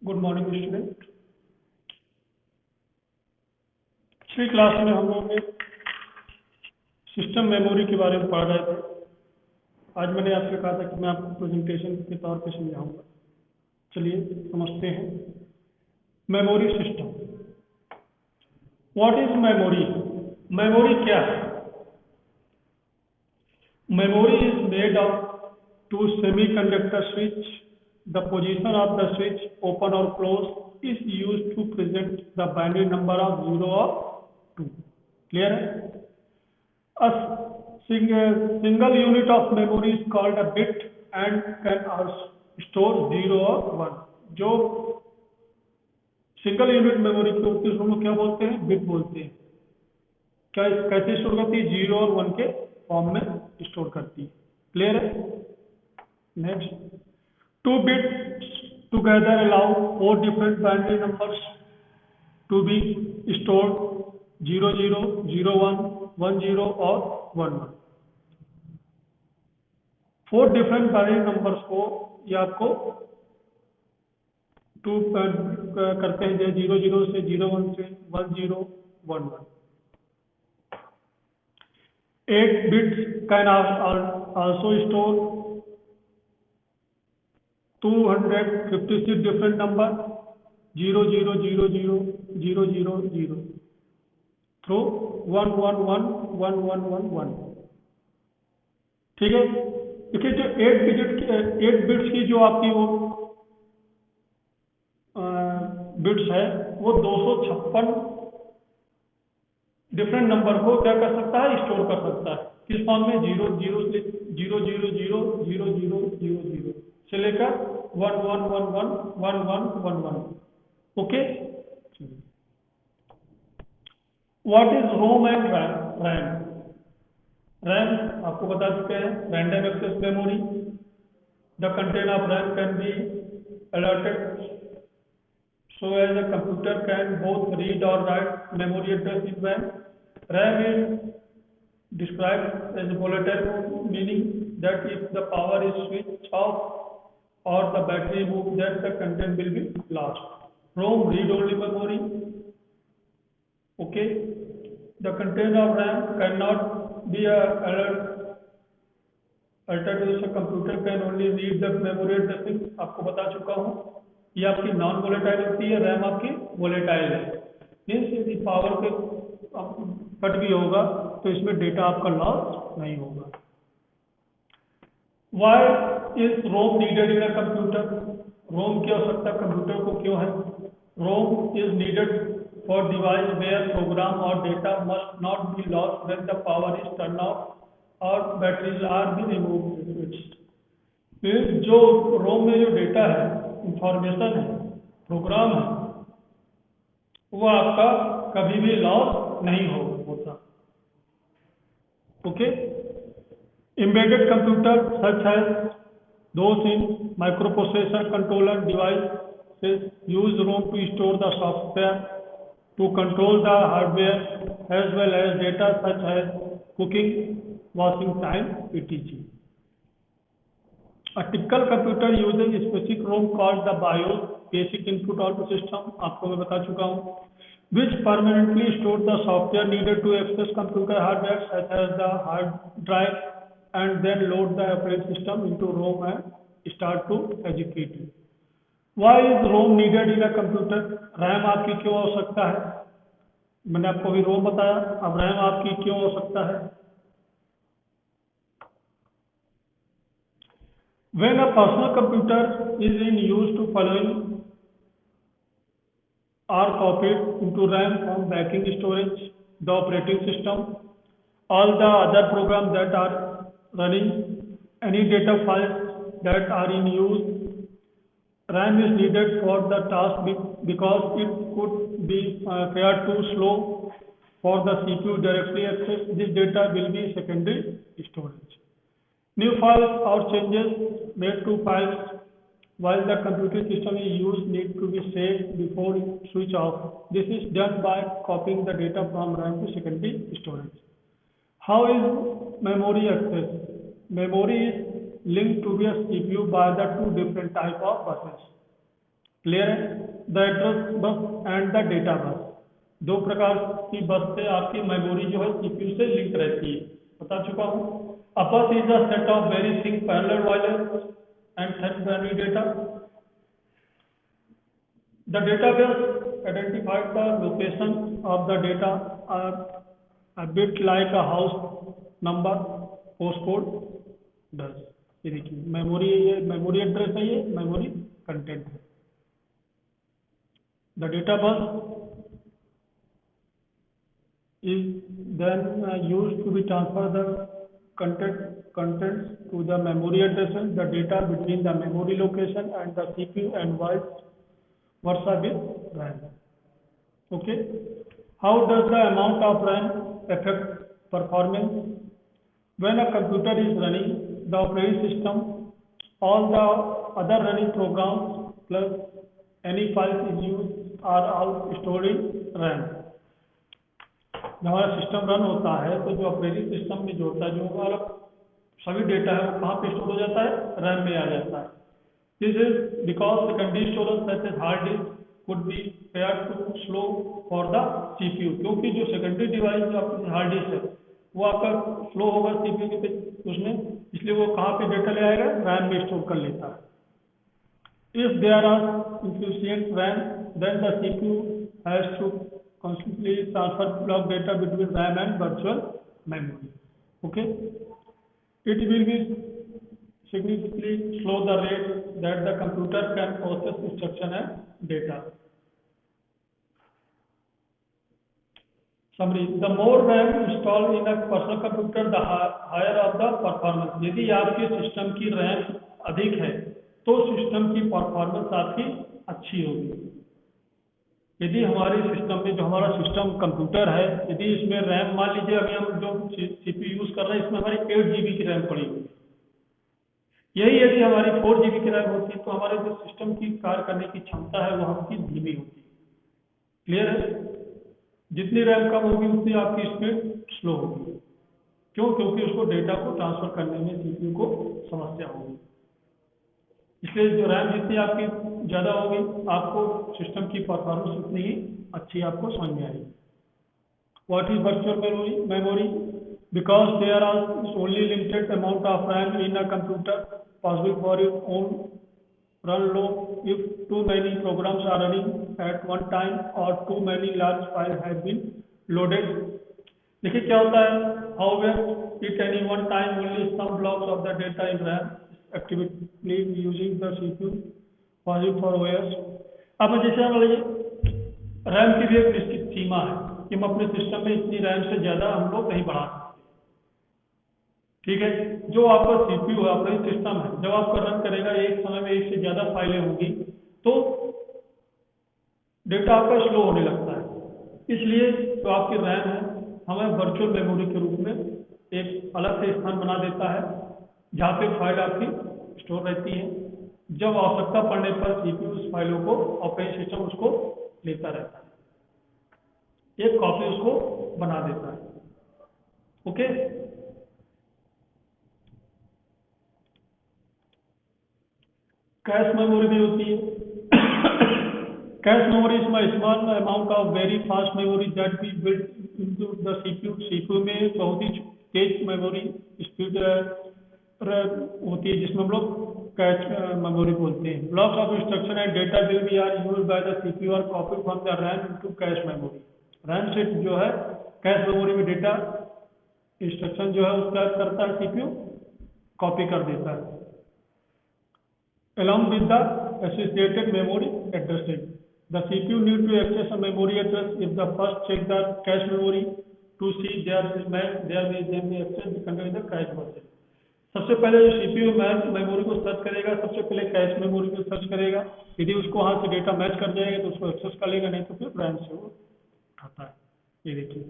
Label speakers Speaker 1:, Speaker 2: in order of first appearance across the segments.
Speaker 1: Good morning student. पिछली class में हम लोग सिस्टम मेमोरी के बारे में पढ़ रहे थे। आज मैंने आपसे कहा था कि मैं आपको प्रेजेंटेशन के तौर पे समझाऊंगा। चलिए समझते हैं। Memory system. What is memory? Memory क्या है? Memory is made of two semiconductor switch. The position of the switch, open or close, is used to present the binary number of 0 or 2. Clear है? A single unit of memory is called a bit and can also store 0 or 1. जो single unit memory की होती है उसको हम लोग क्या बोलते हैं? बिट बोलते हैं। क्या कैसे स्टोर करती है? 0 और 1 के फॉर्म में स्टोर करती है। क्लियर है? Next, two bits together allow four different binary numbers to be stored: 00, 01, 10 और 11। फोर डिफरेंट बाइनरी नंबर्स को ये आपको टू करते हैं, 00 से 01 से 10, 11। 8 bits can also store 256 different number 0000 through 1111111। ठीक है। देखिए जो 8 बिट्स की जो आपकी वो बिट्स है वो 256 डिफरेंट नंबर को क्या कर सकता है? स्टोर कर सकता है। किस फॉर्म में? 00 से 0000000 से लेकर 11111111। Okay. What is ROM and RAM? RAM आपको बता चुके हैं, random access memory. The content of RAM can be altered so as a computer can both read or write memory address in RAM. RAM is described as volatile, meaning that if the power is switched off or the battery removed, then the content will be lost. ROM, read-only memory. Okay. The content of RAM cannot be altered, so computer can only read the memory addressing. आपको बता चुका हूँ। ये आपकी non volatile होती है, RAM आपकी volatile है। मीन्स यदि पावर के कट भी होगा तो इसमें डेटा आपका लॉस नहीं होगा। Why is ROM needed in a computer? ROM की आवश्यकता कंप्यूटर को क्यों है? ROM is needed for device where program और data must not be lost when the power is turn off और बैटरीज आर बी रिमूव्ड। जो ROM में जो डेटा है, इंफॉर्मेशन है, प्रोग्राम है, वो आपका कभी भी लॉस नहीं होता। Okay. Embedded computer such as those in microprocessor controller devices use ROM to store the software to control the hardware as well as data such as cooking, washing time, etc. A typical computer uses specific ROM called the BIOS, Basic Input Output System, आपको मैं बता चुका हूँ, which permanently stores the software needed to access computer hardware such as the hard drive and then load the operating system into ROM and start to execute it. Why is ROM needed in a computer? RAM आपकी क्यों आवश्यकता है? मैंने आपको अभी ROM बताया, अब RAM आपकी क्यों आवश्यकता है? When a personal computer is in use, to following are copied into RAM from backing storage: the operating system, all the other programs that are running, any data files that are in use. RAM is needed for the task because it could be fair too slow for the CPU directly access. This data will be secondary storage. New files or changes made to files while the computing system is used need to be saved before switch off. This is done by copying the data from RAM to secondary storage. How is memory accessed? Memory is linked to the CPU by the two different type of buses. Clear है? The address bus and the data bus, दो प्रकार की बस से आपकी memory जो है CPU से लिंक रहती है, बता चुका हूँ। अ बस is a set of very thick parallel wires and set binary data. The database identified the location of the data a bit like a house number postcode does। ये देखिए मेमोरी, ये मेमोरी एड्रेस है, ये memory content है। The data bus is then used to be transfer the contents to the memory addresses, the data between the memory location and the CPU and vice versa with RAM. Okay. How does the amount of RAM affect performance? When a computer is running, the operating system, all the other running programs plus any files is used are all stored in RAM। जब हमारा system run होता है तो जो operating system में जो होता है, जो हमारा सभी डेटा है वो कहाँ पे स्टोर हो जाता है? रैम में आ जाता है। This is because secondary storage such as hard disk could be paired to slow for the CPU, क्योंकि जो सेकेंडरी डिवाइस जो आपकी हार्ड डिस्क है वो आपका स्लो होगा सीपीयू के उसमें, इसलिए वो कहाँ पे डेटा ले आएगा? रैम में स्टोर कर लेता है। If there are insufficient RAM, then the CPU has to constantly transfer block data between RAM and virtual memory. Okay, it will be significantly slow the rate that the computer can process instruction and data. Summary: the more RAM installed in a personal computer, the higher of the performance। यदि आपके system की RAM अधिक है तो system की performance आपकी अच्छी होगी। यदि हमारे सिस्टम में, जो हमारा सिस्टम कंप्यूटर है, यदि इसमें रैम, मान लीजिए अभी हम जो सीपीयू यूज कर रहे हैं इसमें हमारी 8 GB की रैम पड़ी हुई है, यही यदि हमारी 4 GB की रैम होती तो हमारे जो सिस्टम की कार्य करने की क्षमता है वो हमकी धीमी होती। क्लियर है? जितनी रैम कम होगी उतनी आपकी स्पीड स्लो होगी। क्यों? क्योंकि उसको डेटा को ट्रांसफर करने में सीपीयू को समस्या होगी। इसलिए जो रैम जितनी आपकी ज़्यादा होगी आपको सिस्टम की परफॉर्मेंस उतनी ही अच्छी आपको समझ में आएगी। What is virtual memory? Because there is only limited amount of RAM in a computer, possible for its own run low if too many programs are running at one time or too many large files have been loaded। देखिए क्या होता है? However, at any one time only some blocks of the data in RAM is actively using the CPU, possible for OS। अब जैसे हम RAM की भी एक निश्चित सीमा है कि हम अपने सिस्टम में इतनी रैम से ज़्यादा हम लोग नहीं बढ़ा सकते। ठीक है? जो आपका सीपीयू है, ऑपरेटिंग सिस्टम है, जब आपका रन करेगा एक समय में एक से ज़्यादा फाइलें होंगी तो डेटा आपका स्लो होने लगता है। इसलिए जो आपकी रैम है हमें वर्चुअल मेमोरी के रूप में एक अलग से स्थान बना देता है जहाँ पे फाइल आपकी स्टोर रहती है। जब आवश्यकता पड़ने पर सीपीयू उस फाइलों को, ऑपरेटिंग सिस्टम उसको लेता रहता है, एक कॉपी उसको बना देता है। ओके, कैश मेमोरी भी होती है। Cache memory is my small amount of very fast memory that be built into the CPU. CPU में बहुत ही तेज मेमोरी स्पीड होती है जिसमें हम लोग कैश मेमोरी बोलते हैं। Blocks of instruction and data will be are used by the CPU और copy from the RAM into cache memory. RAM से जो है कैश मेमोरी में डेटा इंस्ट्रक्शन जो है उसका करता है सीपीयू, कॉपी कर देता है along with the associated memory addressing। The CPU need to access a memory address if the first check the cache memory to see there is match there will then be access contain the cache version। सबसे पहले जो CPU memory को search करेगा, सबसे पहले cache memory को search करेगा, यदि उसको वहाँ से डेटा मैच कर जाएगा तो उसको एक्सेस कर लेगा, नहीं तो फिर रैम से वो उठाता है। ये देखिए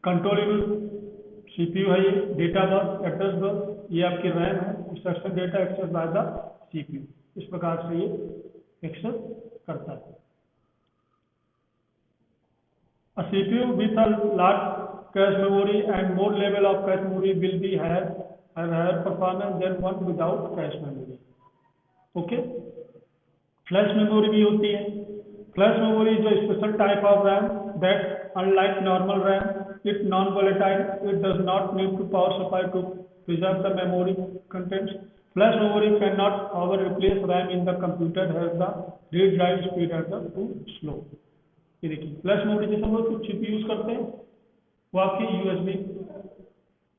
Speaker 1: कंट्रोल यूनिट सीपीयू है, ये डेटा बस, एड्रेस बस, ये आपकी रैम है, instruction data access by the CPU. इस प्रकार से ये एक्सेस करता है। A CPU with a large cache memory and more level of cache memory will be have higher performance than one without cache memory। Okay, flash memory भी होती है। Flash memory is a special type of RAM that unlike normal RAM it non volatile, it does not need to power supply to preserve the memory contents. Flash memory cannot however replace RAM in the computer as the read write speed are the too slow. ये देखिए flash memory जैसे हम लोग chip use करते हैं वो आपकी USB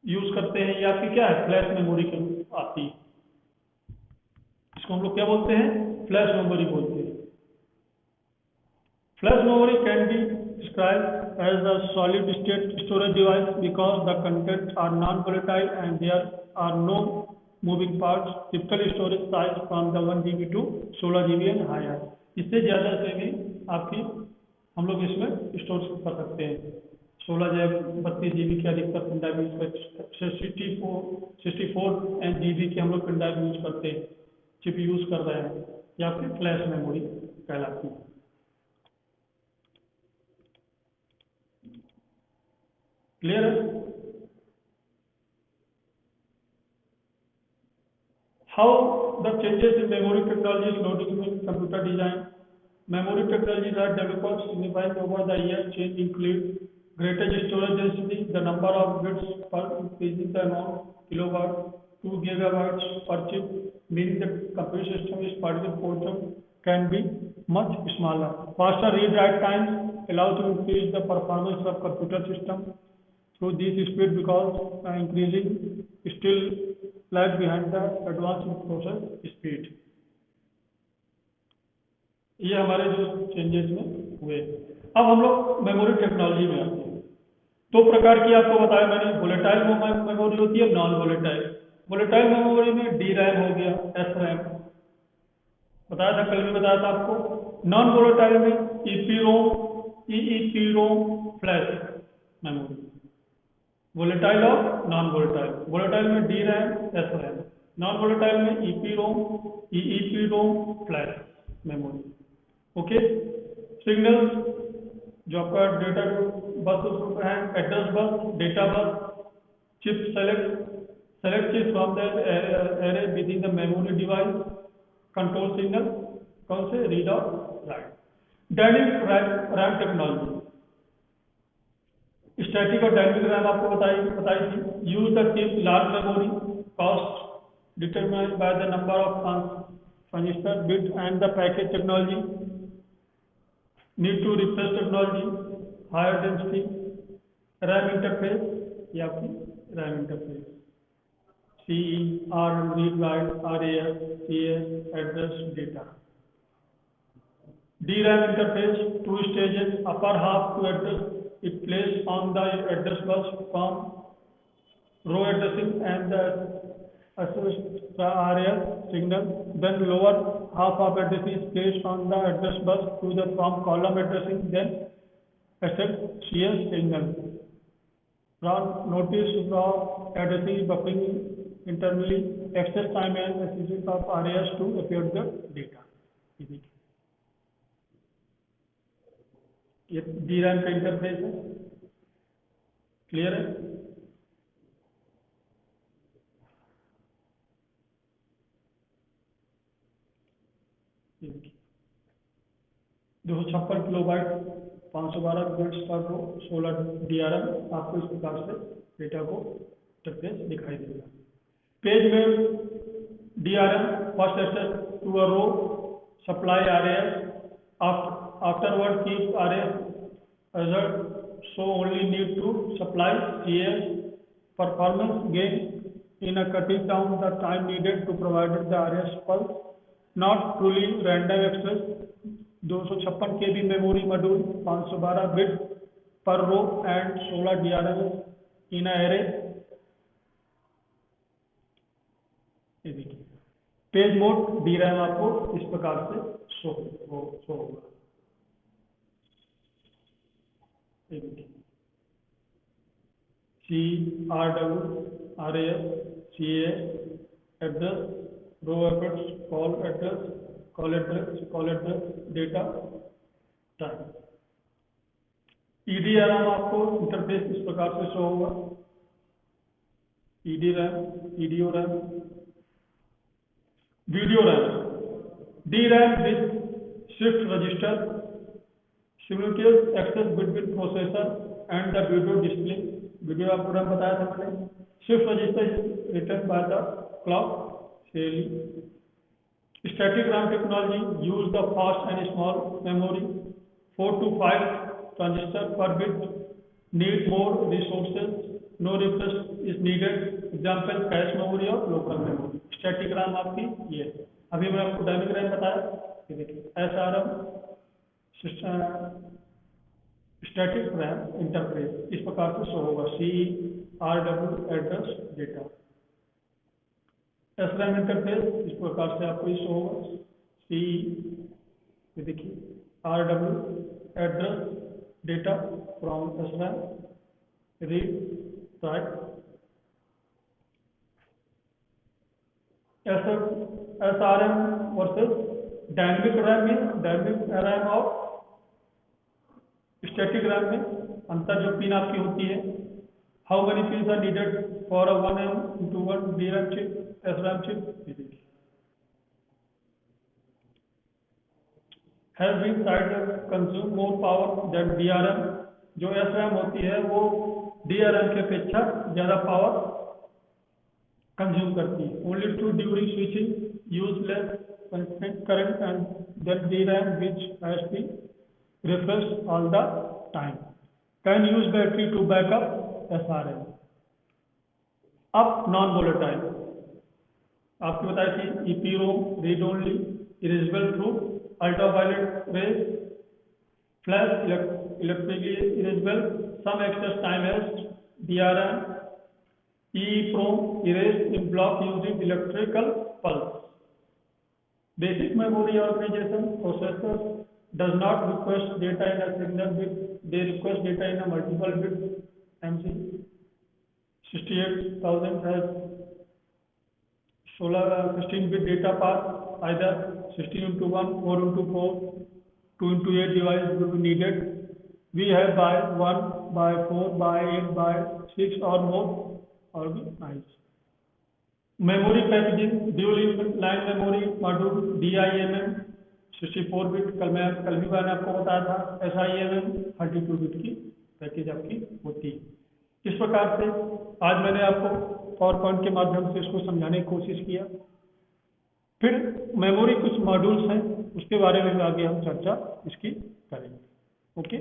Speaker 1: use करते हैं, या आपकी क्या है फ्लैश मेमोरी के आती है, इसको हम लोग क्या बोलते हैं फ्लैश मेमोरी बोलते हैं। Flash memory can be described as a solid state storage device because the contents are non-volatile and there are no moving parts. Typical storage size from the 1 GB to 16 GB and higher. इससे ज़्यादा से भी आपकी हम लोग इसमें store कर सकते हैं। 16 या 32 GB की अधिकतर पेन ड्राइव यूज करते हैं, 64 GB की हम लोग पेन ड्राइव यूज करते हैं, चिप यूज कर रहे हैं, या आपकी फ्लैश मेमोरी कहलाती है। क्लियर है? How the changes in memory technology is noticed in computer design. Memory technologies are developed signifying over the years. Change include greater storage density, the number of bits per increasing the amount kilobyte, 2 gigabytes per chip, meaning the computer system is particle portion can be much smaller. Faster read-write times allow to increase the performance of computer system through this speed because increasing still lag behind the advanced process speed. ये हमारे जो changes में हुए। अब हम लोग memory technology में आते हैं। दो प्रकार की आपको बताया मैंने, वोलेटाइल मेमोरी होती है, नॉन वोलेटाइल। वोलेटाइल मेमोरी में डी रैम हो गया, एस रैम बताया था, कल भी बताया था आपको। नॉन वोलेटाइल में EP ROM flash memory. Volatile और नॉन वोलेटाइल। वोलेटाइल में D RAM S RAM, non volatile में EP ROM flash memory. Okay, signals जो आपका डेटा बस है, address bus, data bus, chip select chip from the array with in the memory device, control signal कौन से read और right. Dynamic RAM technology, static और dynamic RAM आपको बताई थी। Use the chip large memory cost determined by the number of transistor bit and the package technology, need to refresh technology, higher density RAM interface, या आपकी RAM interface, CE, ARM, read write, RAS, CS, address, data. DRAM interface, two stages, upper half to address, it placed on the address bus from row addressing and the RAS signal, then lower half of address is placed on the address bus to the from column addressing, then accept CS signal. Notice of addressing buffering internally, access time and access of RAS to appear the data. ये DRAM का interface है, clear है? दो सौ 256 kilobyte 512 bits पर रो 16 DRM आपको इस प्रकार से डेटा को इंटरफेस दिखाई देगा। पेज में DRM first access to a row supply RAS afterward keep RAS result so only need to supply CS performance gain in a cutting down the time needed to provide the RAS pulse not truly random access 256 KB memory module 512 bit per row and 16 DRM in a array। ये देखिए page mode DRAM आपको इस प्रकार से show होगा। CRW RAS CA address row address col address data time. EDRAM आपको interface इस प्रकार से शो होगा। EDO RAM, video RAM, DRAM with shift register, simultaneous access between processor and the video display. Video आपको नाम बताया था मैंने. Shift register is written by the clock serially. Static RAM technology use the fast and small memory. 4 to 5 transistor per bit. Need more resources. No refresh is needed. Example cache memory और local memory. Static RAM आपकी ये है. अभी मैं आपको dynamic RAM बताया. ये देखिए SRM स्टैटिक रैम इंटरफेस इस प्रकार से शो होगा. CRW address data. SRAM interface इस प्रकार से आपको शो होगा. ये देखिए RW address data from SRAM read write. SRM versus dynamic RAM में डायनेमिक रैम और स्टैटिक रैम में अंतर जो पिन आपकी होती है. How many pins are needed for a 1M/1 DRAM chip SRAM चिप. Has been side consume more power than DRM. जो SRAM होती है वो DRM की अपेक्षा ज्यादा पावर कंज्यूम करती है. Only to during switching use less current and then DRAM which has been refresh all the time. Can use battery to back up SRM. अब नॉन वोलेटाइल आपको बताया थी. EPROM read only, erasable through ultraviolet rays, flash electrically erasable, some excess time as DRM. EPROM erased in block using electrical pulse. Basic memory organization processors does not request data in a single bit, they request data in a multiple bit. MC 68000 has 16-bit data path, either 16x1, 4x4, 2x8 device will be needed. We have by 1, by 4, by 8, by 6 or more or be nice. Memory packaging, dual line memory module, DIMM 64 bit. कल भी मैंने आपको बताया था. SIMM 32 bit की package आपकी होती है. इस प्रकार से आज मैंने आपको पावर पॉइंट के माध्यम से इसको समझाने की कोशिश किया. फिर मेमोरी कुछ मॉड्यूल्स हैं उसके बारे में आगे हम चर्चा इसकी करेंगे. ओके.